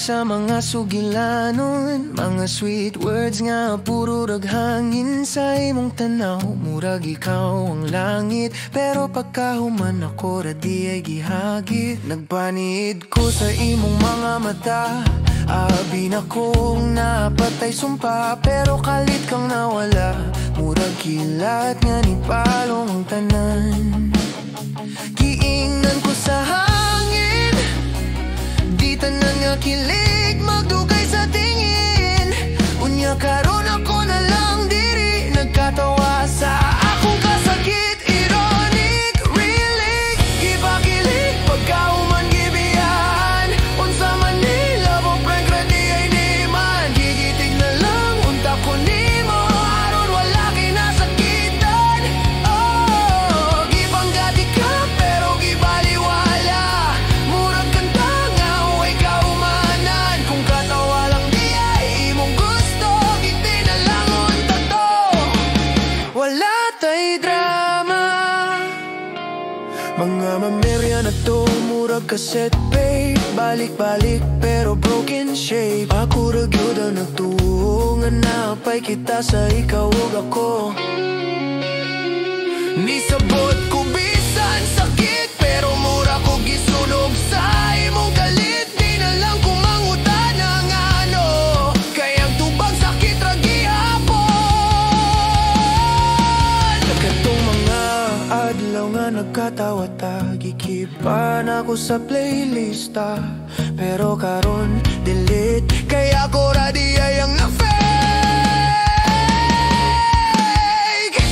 sa mga sugilanon, mga sweet words nga puro raghangin sa imong tanaw. Murag ikaw ang langit, pero pagkahuman ako radi ay gihagit. Nagpanid ko sa imong mga mata, abi na kong napatay sumpa, pero kalit kang nawala. Murag kilat nga ni palong ang tanan. Giingnan ko sa hangin, di tanan nga kilig magdugay sa tingin. Unya karon ako na lang diri nagkatawa sa akong kasakit. Ironic, really, gipakilig pagkauman gibiyahan. Unsa man nila mo prank radi ay di man. Gigitig na lang unta ko nimo aron wala kay nasakitan. Oh, gipanggati ka pero gibaliwala. Murag kanta nga way kaumanan. Kung katawa lang di ay imong gusto, giti na lang unta to. Wala tay drama, mga mamerya na to, murag cassette tape. Balik-balik pero broken shape. Ako ra gyud ang nagtuo nga napay kita sa ikaw ug ako. Nisabot ko bisan sakit, pero mura ko gisunog sa imong galit. Di na lang ko mangutana nga ano, kayang tubag sakit ra gihapon. Katong mga adlaw nga nagkatawa ta, gikipan ako sa playlista, pero karon delete. Kaya ko ra di ay ang na-fake.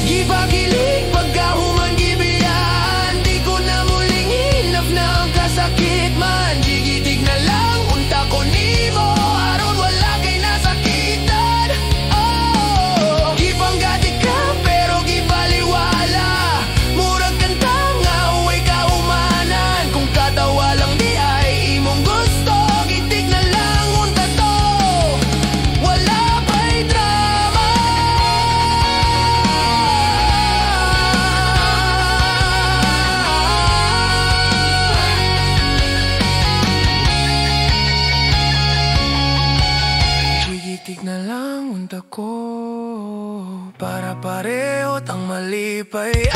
Gipakilig pagkahuman gibiyahan, di ko na muling hinap na ang kasakit man. Gigitig na lang unta ko nimo aron wala kay nasakitan. Oh, gipanggati ka pero gibaliwala. Murag kanta nga way kaumanan. Kung katawa lang di ay imong gusto, gitig na lang unta to. Wala pa'y drama. Gigitig na lang unta ko, para pareho tang malipay.